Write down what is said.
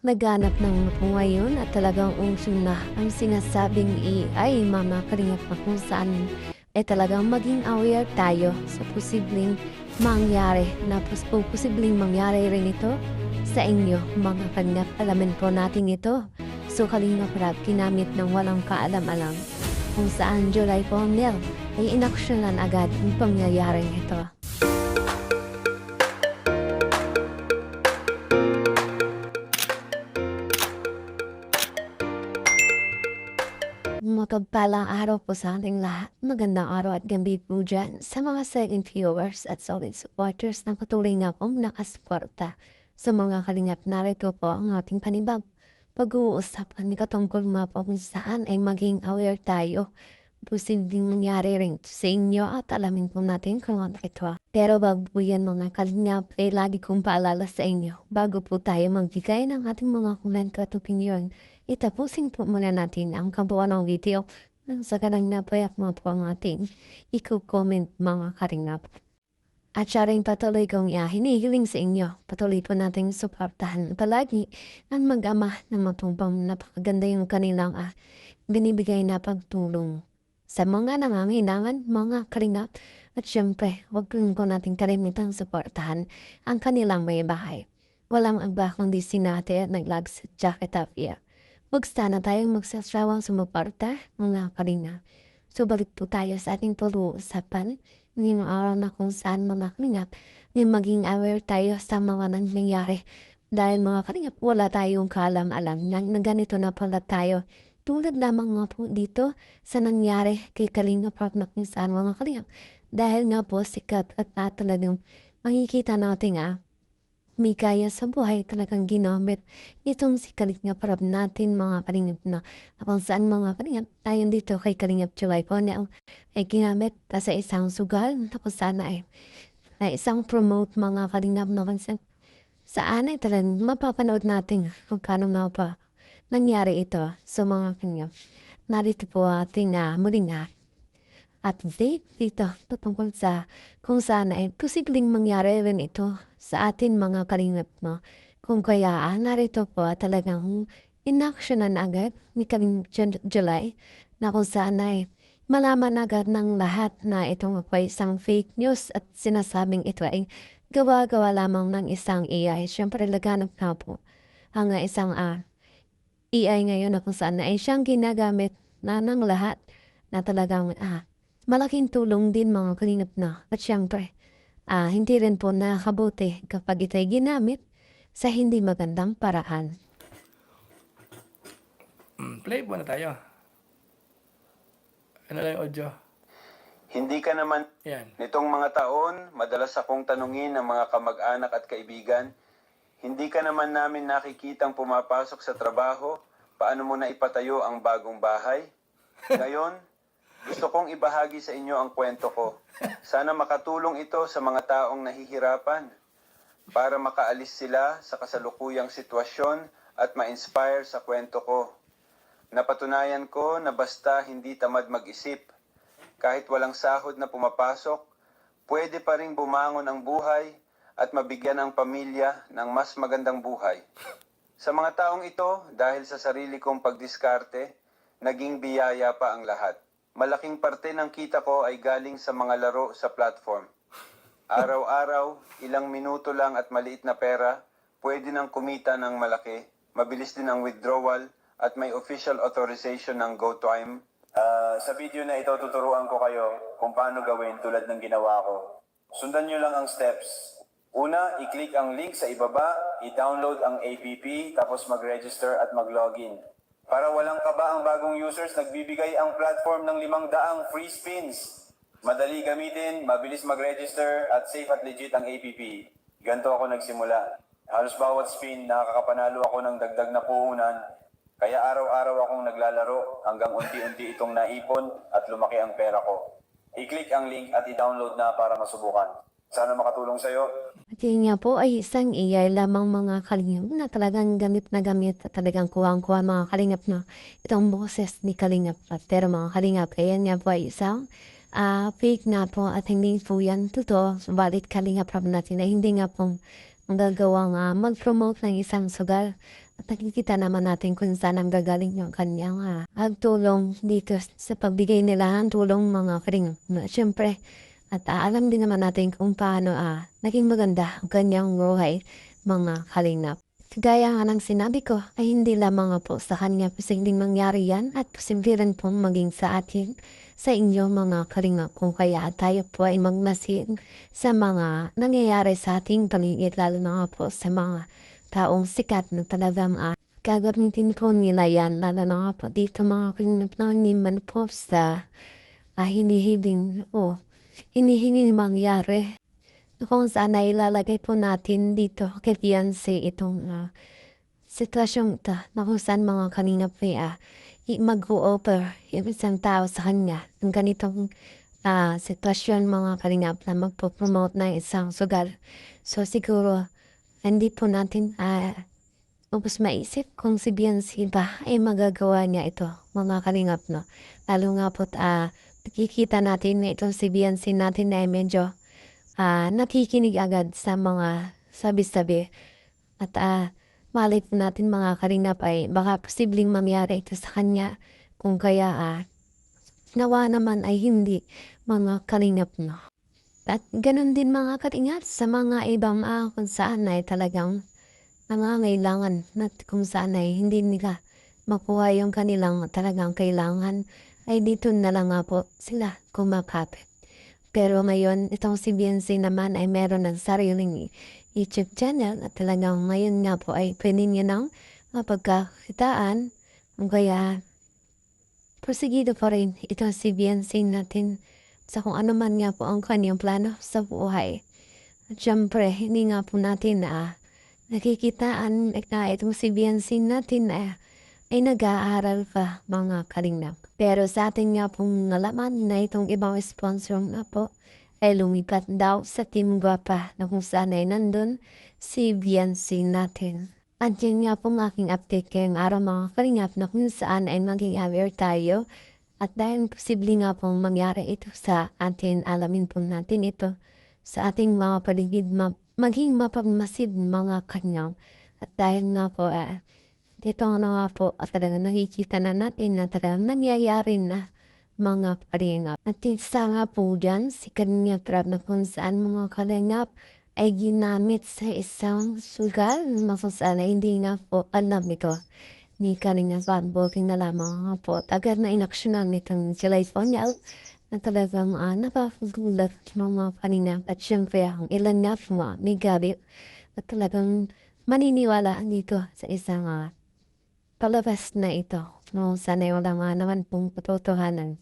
Laganap ng po ngayon at talagang uso na ang sinasabing AI, mga kalingap na kung saan talagang maging aware tayo sa posibleng mangyari na posibleng mangyari rin ito sa inyo mga kalingap. Alamin po natin ito. So kalingap rap kinamit ng walang kaalam-alam kung saan July po nil ay inaksyonan agad ang pangyayaring ito. Mapagpalang araw po sa ating lahat. Magandang araw at gabi po dyan sa mga silent viewers at solid supporters na patuloy na pong nakasuporta sa mga kalingap. Narito po ang ating panibag. Pag-uusapan ni katungkol mga po kung saan ay maging aware tayo. Posibleng nangyari rin sa inyo at alamin po natin kung ano ito. Pero bago po yan mga kalingap, ay lagi kong paalala sa inyo. Bago po tayo magbigay ng ating mga komento at opinion, itapusin po muna natin ang kabuuan ng video nang sa kanang napayak mo po ang ating i-comment mga kalingap. At siya rin patuloy kong hinihiling sa inyo. Patuloy po nating suportahan palagi ang mag-ama na matumpang napakaganda yung kanilang binibigay na pagtulong sa mga nangangailangan, mga kalingap. At syempre, huwag po natin kalimitang suportahan ang kanilang may bahay. Walang agba kundi sinate at naglag sa jacket up here. Huwag sana tayong magsasawang sumuporta, mga kalingap. So balik po tayo sa ating pag-uusapan ngayong araw na kung saan mga kalingap na maging aware tayo sa mga nangyayari. Dahil mga kalingap, wala tayong kaalam-alam na ganito na pala tayo. Tulad lamang nga po dito sa nangyari kay Kalingap Rob na kung saan mga kalingap. Dahil nga po sikat at talagang makikita natin may kaya sa buhay talagang ginamit itong si Kalingap Rob natin mga kalingap na kung saan mga kalingap tayo dito kay Kalingap July po na ay ginamit sa isang sugal tapos sana na isang promote mga kalingap na kung saan ay talagang mapapanood natin kung kano nga pa nangyari ito sa mga kalingap. Narito po ating muling update dito tungkol sa kung saan ay posibleng mangyari rin ito sa atin mga kalingap mo. Kung kaya narito po talagang inaksyonan agad ni Kalingap July na kung saan ay malaman agad ng lahat na itong ay isang fake news at sinasabing ito ay gawa-gawa lamang ng isang AI. Siyempre laganap na po ang isang AI ngayon na kung saan ay siyang ginagamit na ng lahat na talagang malaking tulong din mga kalingap na. At syempre, hindi rin po nakakabuti kapag ito'y ginamit sa hindi magandang paraan. Play muna tayo. Ano lang yung audio? Hindi ka naman. Yan. Nitong mga taon, madalas akong tanungin ng mga kamag-anak at kaibigan, hindi ka naman namin nakikitang pumapasok sa trabaho, paano mo na ipatayo ang bagong bahay? Ngayon, gusto kong ibahagi sa inyo ang kwento ko. Sana makatulong ito sa mga taong nahihirapan para makaalis sila sa kasalukuyang sitwasyon at ma-inspire sa kwento ko. Napatunayan ko na basta hindi tamad mag-isip, kahit walang sahod na pumapasok, pwede pa ring bumangon ang buhay at mabigyan ang pamilya ng mas magandang buhay. Sa mga taong ito, dahil sa sarili kong pagdiskarte, naging biyaya pa ang lahat. Malaking parte ng kita ko ay galing sa mga laro sa platform. Araw-araw, ilang minuto lang at maliit na pera, pwede nang kumita ng malaki, mabilis din ang withdrawal, at may official authorization ng GoTime. Sa video na ito, tuturuan ko kayo kung paano gawin tulad ng ginawa ko. Sundan nyo lang ang steps. Una, i-click ang link sa ibaba, i-download ang app, tapos mag-register at mag-login. Para walang kaba ang bagong users, nagbibigay ang platform ng 500 free spins. Madali gamitin, mabilis mag-register, at safe at legit ang app. Ganito ako nagsimula. Halos bawat spin, nakakapanalo ako ng dagdag na puhunan. Kaya araw-araw akong naglalaro hanggang unti-unti itong naipon at lumaki ang pera ko. I-click ang link at i-download na para masubukan. Sana makatulong sa'yo. At yun nga po ay isang AI lamang mga kalingap na talagang gamit na gamit at talagang kuwang-kuha mga kalingap na itong boses ni Kalingap. Pero mga kalingap, ayan nga po ay isang fake na po at hindi po yan totoo. Subalit Kalingap Rob natin na hindi nga po gagawang mag-promote ng isang sugal At nakikita naman natin kung saan ang gagaling yung kanyang tulong dito sa pagbigay nila ng tulong mga kalingap. Siyempre, at alam din naman natin kung paano naging maganda ang kanyang buhay mga kalingap. Kagaya nga ng sinabi ko ay hindi lamang po sa kanya posibleng mangyari yan at posible rin pong maging sa atin, sa inyo mga kalingap, kung kaya tayo po ay magmasid sa mga nangyayari sa ating paligid, lalo na po sa mga taong sikat na talagang gagamitin po nila yan, lalo na po dito mga kalingap na hindi man po sa hinihiling o hinihingi mangyari. Kung saan ay ilalagay po natin dito kay Beyonce itong sitwasyong ito na kung saan mga kalingap ay mag-o-offer yung isang tao sa kanya ng ganitong sitwasyon mga kalingap na magpo-promote ng isang sugal. So siguro hindi po natin ubos maisip kung si Beyonce ba ay magagawa niya ito mga kalingap, no? Lalo nga po nakikita natin na itong si Beyonce natin ay medyo nakikinig agad sa mga sabi-sabi at malay po natin mga kalingap ay baka posibleng mangyari ito sa kanya, kung kaya nawa naman ay hindi mga kalingap, no? At ganun din mga kalingap sa mga ibang kung saan ay talagang nangangailangan at kung saan ay hindi nila makuha yung kanilang talagang kailangan, ay dito na lang nga po sila kumakapit. Pero ngayon, itong si Beyonce naman ay meron ng sariling YouTube channel at talagang ngayon nga po ay pwede niya ng mapagkakitaan. Kaya, prosigido pa rin itong si Beyonce natin sa kung ano man nga po ang kanyang plano sa buhay. At syempre, hindi nga po natin nakikitaan na itong si Beyonce natin ay nag-aaral pa mga kalingap. Pero sa atin nga pong nalaman na itong ibang sponsor na po ay lumipat daw sa Team Guapa na kung saan ay nandun si Beyonce natin. At yun nga pong aking update kayong araw mga kalingap na kung saan ay maging aware tayo. At dahil posible nga pong mangyari ito sa atin, alamin po natin ito sa ating mga paligid, maging mapagmasid mga kanyang. At dahil nga po dito nga nga po at talagang nakikita na natin na talagang nangyayari na mga kalingap. At isa nga po dyan, si Kalingap Rab na kung saan mga kalingap ay ginamit sa isang sugal na kung saan ay hindi nga po alam ito ni Kalingap Rab. Booking na lamang nga po. Agad na inaksyonan nitong July Fonial na talagang napapagulat mga kalingap. At syempre ang ilan nga po may gabi at talagang maniniwala dito sa isang palabas na ito. No, sana wala naman pong katotohanan.